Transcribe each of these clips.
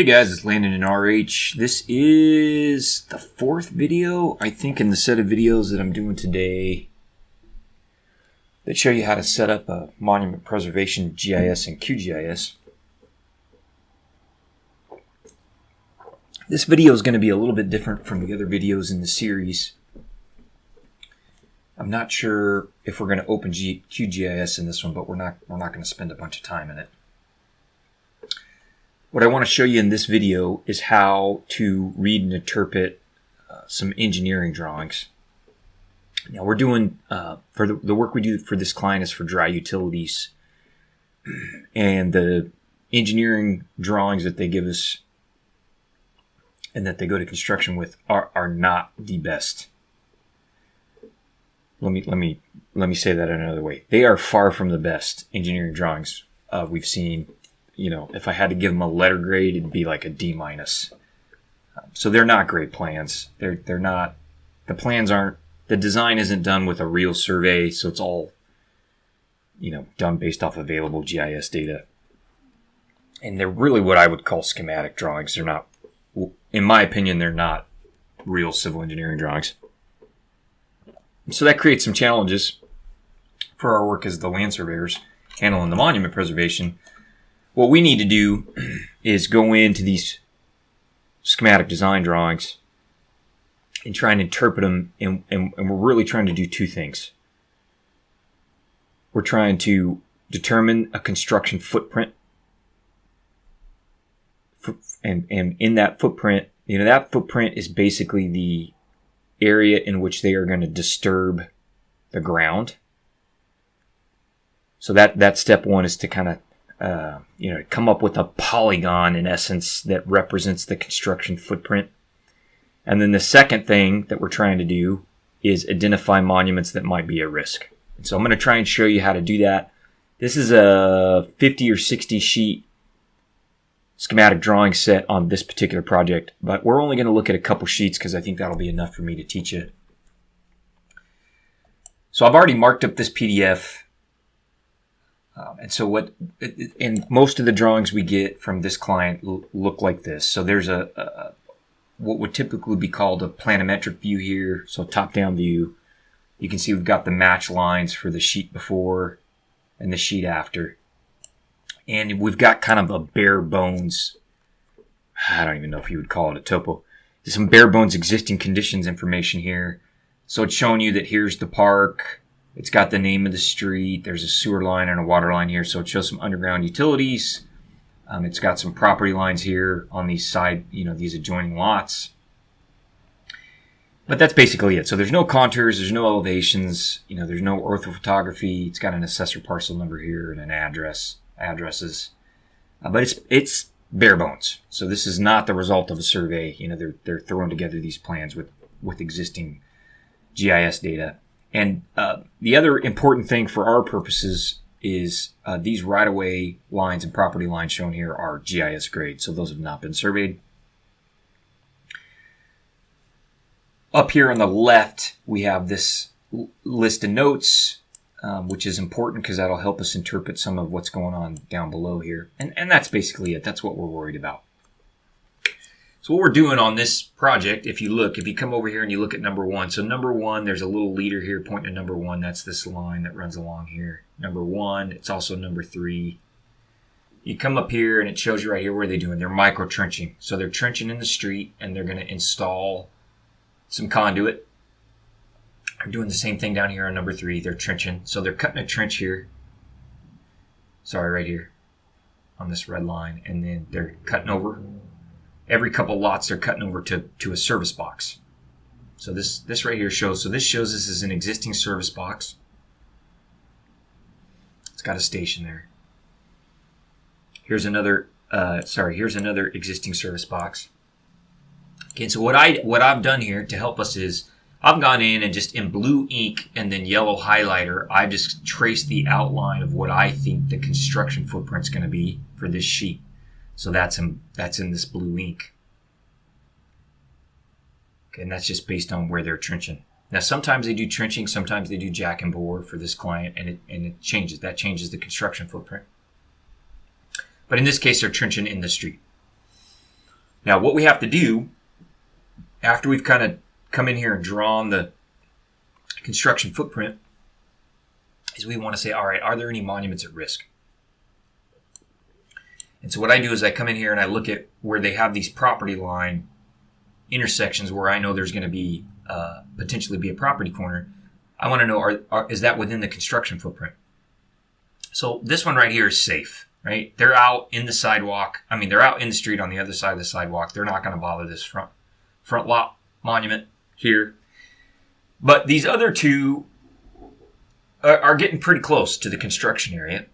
Hey guys, it's Landon in RH. This is the fourth video, I think, in the set of videos that I'm doing today that show you how to set up a monument preservation GIS and QGIS. This video is going to be a little bit different from the other videos in the series. I'm not sure if we're going to open QGIS in this one, but we're not going to spend a bunch of time in it. What I want to show you in this video is how to read and interpret some engineering drawings. Now we're doing, for the work we do for this client is for dry utilities. And the engineering drawings that they give us and that they go to construction with are not the best. Let me say that another way. They are far from the best engineering drawings we've seen. You know, if I had to give them a letter grade, it'd be like a D-. So they're not great plans. They're not, the plans aren't, the design isn't done with a real survey, so it's all, you know, done based off available GIS data. And they're really what I would call schematic drawings. They're not, in my opinion, they're not real civil engineering drawings. So that creates some challenges for our work as the land surveyors handling the monument preservation. What we need to do is go into these schematic design drawings and try and interpret them, and we're really trying to do two things. We're trying to determine a construction footprint, and in that footprint, you know, that footprint is basically the area in which they are going to disturb the ground. So that step one is to kind of come up with a polygon, in essence, that represents the construction footprint. And then the second thing that we're trying to do is identify monuments that might be at risk. And so I'm going to try and show you how to do that. This is a 50 or 60 sheet schematic drawing set on this particular project, but we're only going to look at a couple sheets because I think that'll be enough for me to teach you. So I've already marked up this PDF. And so and most of the drawings we get from this client look like this. So there's what would typically be called a planimetric view here. So top-down view. You can see we've got the match lines for the sheet before and the sheet after. And we've got kind of a bare bones, I don't even know if you would call it a topo. There's some bare bones existing conditions information here. So it's showing you that here's the park. It's got the name of the street. There's a sewer line and a water line here. So it shows some underground utilities. It's got some property lines here on these side, these adjoining lots. But that's basically it. So there's no contours. There's no elevations. There's no orthophotography. It's got an assessor parcel number here and an addresses. But it's bare bones. So this is not the result of a survey. They're throwing together these plans with existing GIS data. And the other important thing for our purposes is these right-of-way lines and property lines shown here are GIS grade, so those have not been surveyed. Up here on the left, we have this list of notes, which is important because that'll help us interpret some of what's going on down below here. And that's basically it. That's what we're worried about. So what we're doing on this project, if you come over here and you look at number one. So number one, there's a little leader here pointing to number one. That's this line that runs along here. Number one, it's also number three. You come up here and it shows you right here where they're doing. They're micro trenching. So they're trenching in the street and they're going to install some conduit. They're doing the same thing down here on number three. They're trenching. So they're cutting a trench here. Sorry, right here on this red line. And then they're cutting over. Every couple lots they're cutting over to a service box. So this right here shows, this is an existing service box. It's got a station there. Here's another existing service box. Okay, so what I've done here to help us is I've gone in and just in blue ink and then yellow highlighter, I just traced the outline of what I think the construction footprint's going to be for this sheet. So that's in this blue ink. Okay, and that's just based on where they're trenching. Now, sometimes they do trenching, sometimes they do jack and bore for this client, and it changes. That changes the construction footprint. But in this case, they're trenching in the street. Now, what we have to do after we've kind of come in here and drawn the construction footprint is we want to say, all right, are there any monuments at risk? And so what I do is I come in here and I look at where they have these property line intersections where I know there's going to be potentially be a property corner. I want to know, is that within the construction footprint? So this one right here is safe, right? They're out in the sidewalk. I mean, they're out in the street on the other side of the sidewalk. They're not going to bother this front lot monument here. But these other two are getting pretty close to the construction area.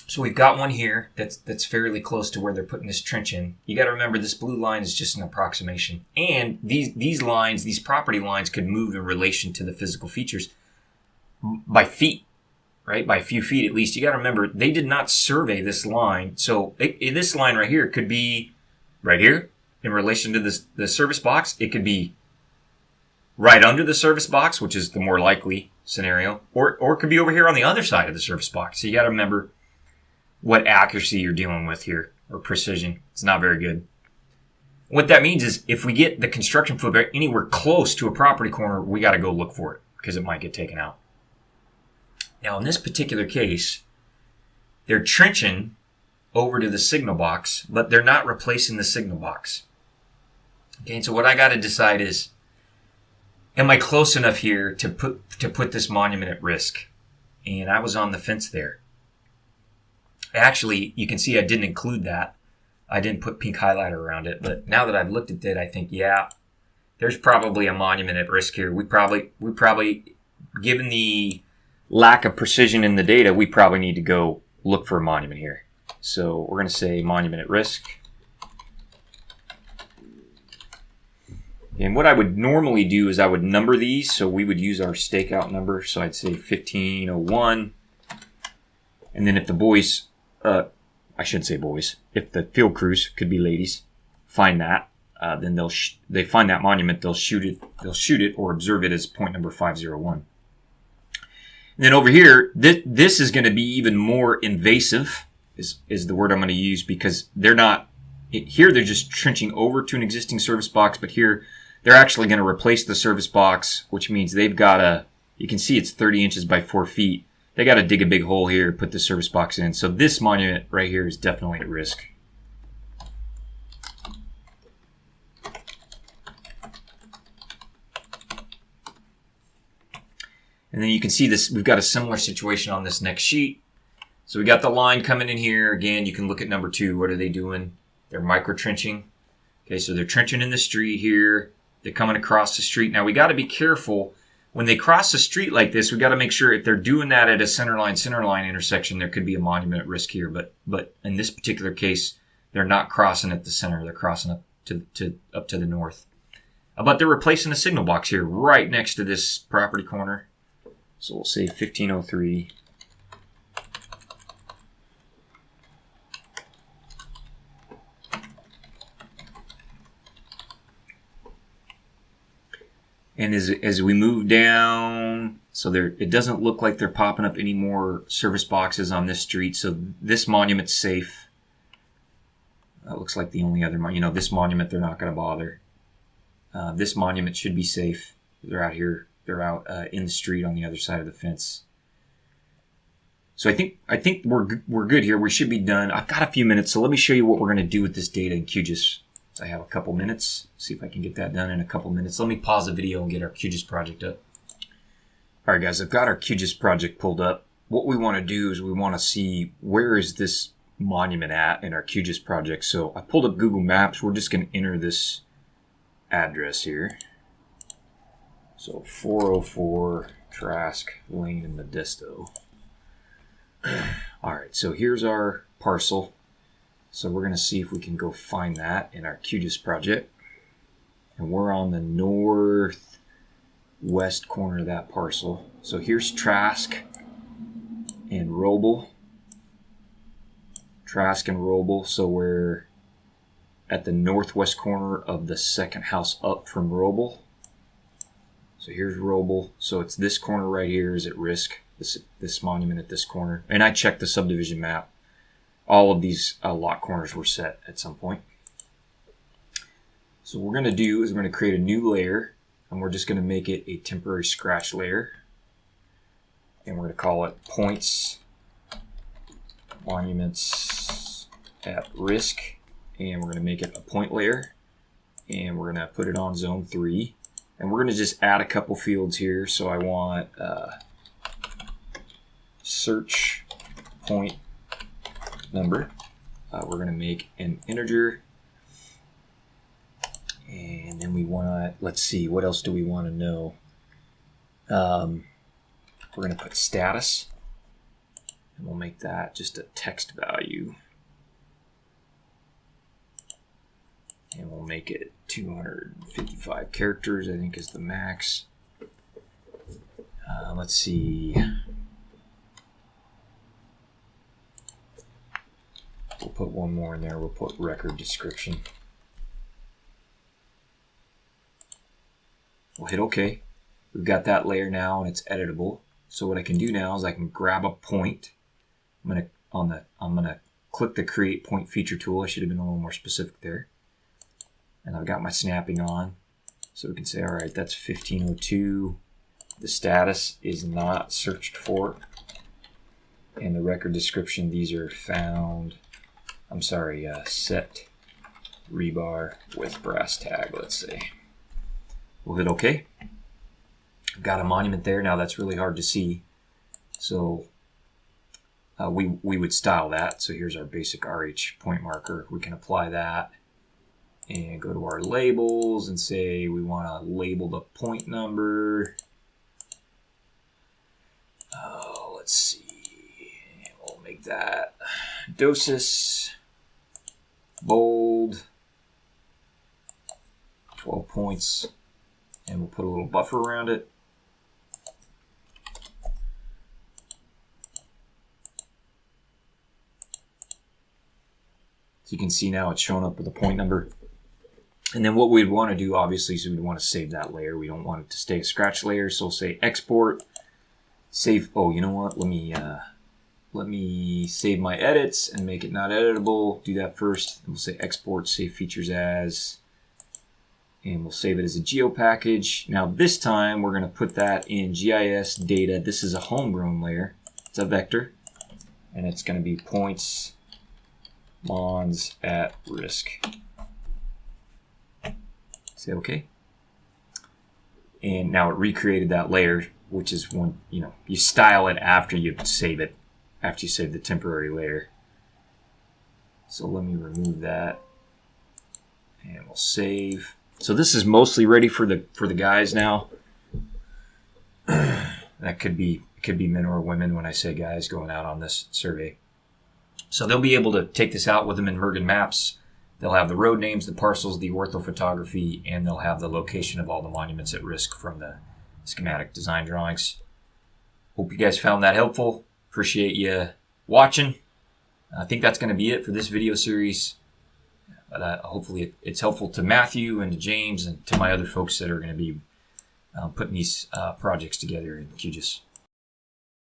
So we've got one here that's fairly close to where they're putting this trench in. You got to remember this blue line is just an approximation. And these lines, these property lines could move in relation to the physical features by feet, right? By a few feet at least. You got to remember they did not survey this line. So this line right here could be right here in relation to the service box. It could be right under the service box, which is the more likely scenario, or it could be over here on the other side of the service box. So you got to remember what accuracy you're dealing with here, or precision. It's not very good. What that means is if we get the construction footprint anywhere close to a property corner, we got to go look for it because it might get taken out. Now, in this particular case, they're trenching over to the signal box, but they're not replacing the signal box. Okay, and so what I got to decide is, am I close enough here to put this monument at risk? And I was on the fence there. Actually, you can see I didn't include that. I didn't put pink highlighter around it. But now that I've looked at it, I think, yeah, there's probably a monument at risk here. We probably, given the lack of precision in the data, we probably need to go look for a monument here. So we're going to say monument at risk. And what I would normally do is I would number these. So we would use our stakeout number. So I'd say 1501. And then if the boys... I shouldn't say boys. If the field crews, could be ladies, find that, then they find that monument. They'll shoot it or observe it as point number 501. And then over here, this is going to be even more invasive. Is the word I'm going to use because they're not here. They're just trenching over to an existing service box, but here they're actually going to replace the service box, which means they've got to. You can see it's 30 inches by 4 feet. They got to dig a big hole here, put the service box in. So this monument right here is definitely at risk. And then you can see this, we've got a similar situation on this next sheet. So we got the line coming in here. Again, you can look at number 2. What are they doing? They're micro trenching. Okay, so they're trenching in the street here. They're coming across the street. Now we got to be careful. When they cross the street like this, we got to make sure if they're doing that at a center line intersection, there could be a monument at risk here. But in this particular case, they're not crossing at the center. They're crossing up to the north. But they're replacing a signal box here right next to this property corner. So we'll say 1503. And as we move down, so it doesn't look like they're popping up any more service boxes on this street. So this monument's safe. That looks like the only other, this monument they're not going to bother. This monument should be safe. They're out here. They're out in the street on the other side of the fence. So I think we're good here. We should be done. I've got a few minutes, so let me show you what we're going to do with this data in QGIS. I have a couple minutes. See if I can get that done in a couple minutes. Let me pause the video and get our QGIS project up. All right, guys, I've got our QGIS project pulled up. What we want to do is we want to see where is this monument at in our QGIS project. So I pulled up Google Maps. We're just going to enter this address here. So 404 Trask Lane in Modesto. All right, so here's our parcel. So we're going to see if we can go find that in our QGIS project. And we're on the northwest corner of that parcel. So here's Trask and Roble. Trask and Roble. So we're at the northwest corner of the second house up from Roble. So here's Roble. So it's this corner right here is at risk. This monument at this corner. And I checked the subdivision map. All of these lot corners were set at some point. So what we're going to do is we're going to create a new layer, and we're just going to make it a temporary scratch layer. And we're going to call it points, monuments at risk. And we're going to make it a point layer. And we're going to put it on zone 3. And we're going to just add a couple fields here. So I want search point number. We're going to make an integer. And then we want, let's see, what else do we want to know? We're going to put status, and we'll make that just a text value. And we'll make it 255 characters, I think is the max. Let's see. We'll put one more in there. We'll put record description. We'll hit OK. We've got that layer now and it's editable. So what I can do now is I can grab a point. I'm gonna click the create point feature tool. I should have been a little more specific there. And I've got my snapping on. So we can say, all right, that's 1502. The status is not searched for. And the record description, these are found, set rebar with brass tag, let's say. We'll hit OK. I've got a monument there. Now that's really hard to see. So we would style that. So here's our basic RH point marker. We can apply that and go to our labels and say we want to label the point number. Let's see. We'll make that dosis, bold, 12 points. And we'll put a little buffer around it. So you can see now it's showing up with a point number. And then what we'd want to do, obviously, is we'd want to save that layer. We don't want it to stay a scratch layer. So we'll say export, save. Oh, you know what? Let me save my edits and make it not editable. Do that first. And we'll say export, save features as. And we'll save it as a geo package. Now this time we're going to put that in GIS data. This is a homegrown layer. It's a vector. And it's going to be points mons at risk. Say OK. And now it recreated that layer, which is one, you style it after you save it, after you save the temporary layer. So let me remove that. And we'll save. So this is mostly ready for the guys now. That could be men or women when I say guys going out on this survey. So they'll be able to take this out with them in Mergen Maps. They'll have the road names, the parcels, the orthophotography, and they'll have the location of all the monuments at risk from the schematic design drawings. Hope you guys found that helpful. Appreciate you watching. I think that's going to be it for this video series. But hopefully it's helpful to Matthew and to James and to my other folks that are going to be putting these projects together in QGIS.